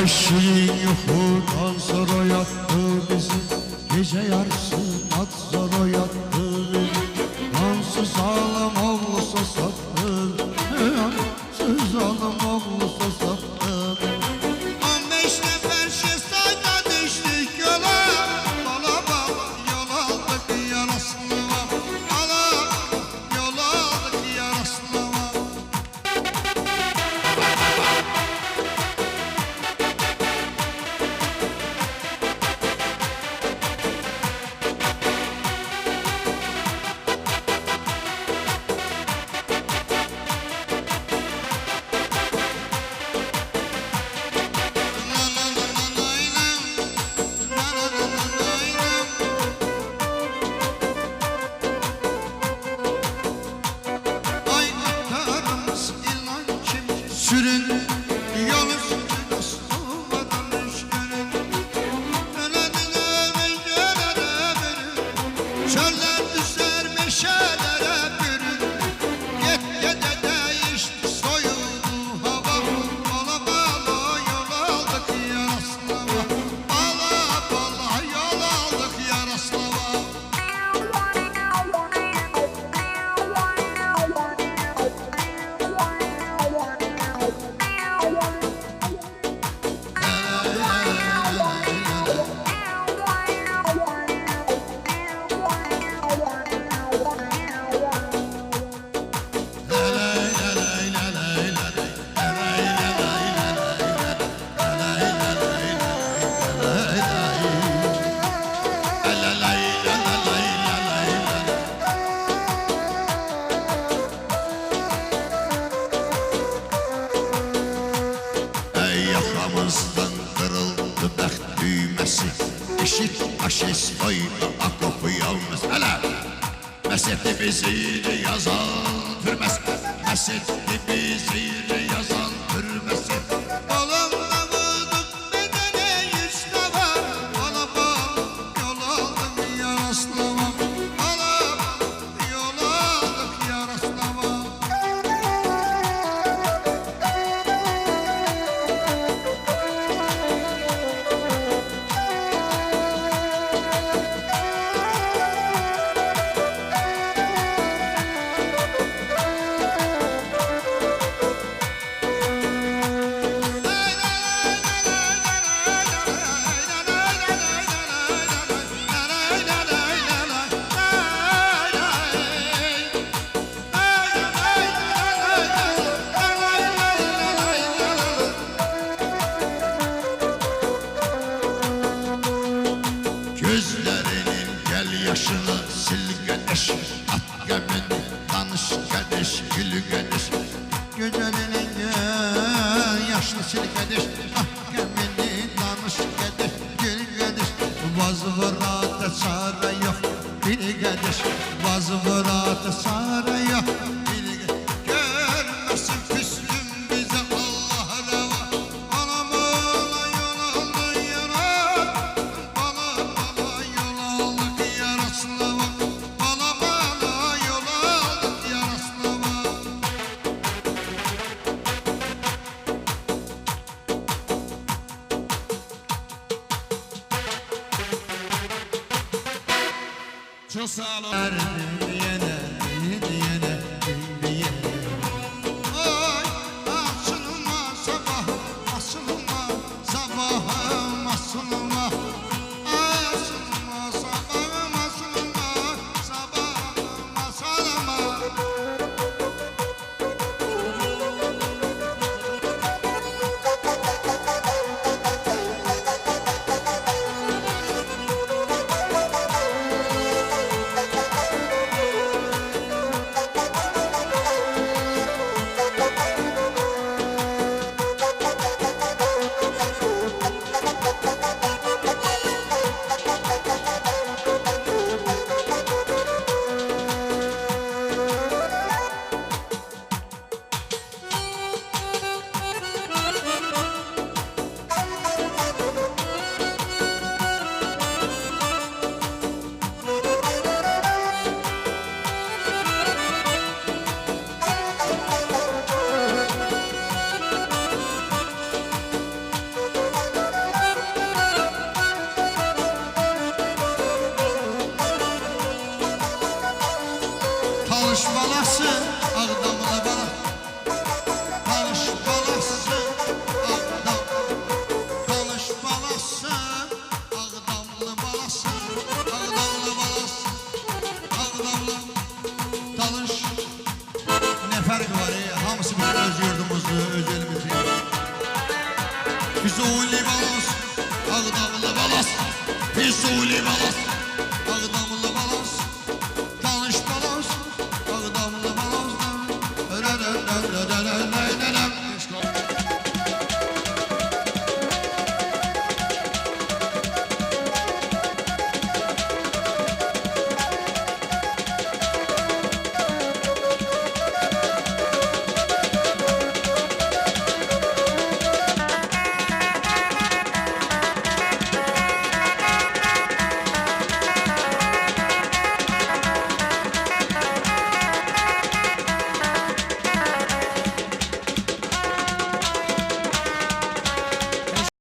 Eşeğin yuhudan sonra yattı bizi, gece yarısı at sonra yattı bizi. Nansız alım oğlusa sattı, nansız alım oğlusa sattı. 15 nefer şehzade düştük yola, bala bala yol aldık yaraslığa, bala yol aldık yaraslığa. Sürün yol üstüne sıvadan düşkünün, Ölenine meydelere bürün, çöller düşer meşelere bürün. Yetkede değişti soyuldu hava, bala bala yol aldık yaraslava, bala bala yol aldık yaraslava. Yakamızdan kırıldı bəxt düyməsi, eşit aşes oyda akopu yalnız. Hələ Məsəti bizi yazan türməsi, Məsəti bizi yazan türməsi. Balamla vurduk bedene yüzde var, bala bala yol aldık yaraslava, bala bala yol aldık yaraslava. Gözlerinin gel yaşını sil geniş, at gemini danış geniş, gül geniş. Gözlerinin göl yaşlı silkediş, ah gemini danış gediş, gül gediş. Vazvırata çare yok, bir gediş, vazvırata çare yok, bir gediş. Görmesin küslüm bize Allah reva, bala bala yol aldı yara, bala bala yol aldık yaraslava, bala bala yol aldık yaraslava. Çok sağ olun. Diyene, diyene, diyene. Oy, açılma sabahım, açılma sabahım, açılma. Açılma sabahım, açılma sabahım, açılma. Nə fərqi var? Hamısı bizim öz yurdumuzdur, öz elimizdir. Füzuli balas, Ağdamlı balas, Füzuli balas, Ağdamlı balas, tanış balas, Ağdamlı balas.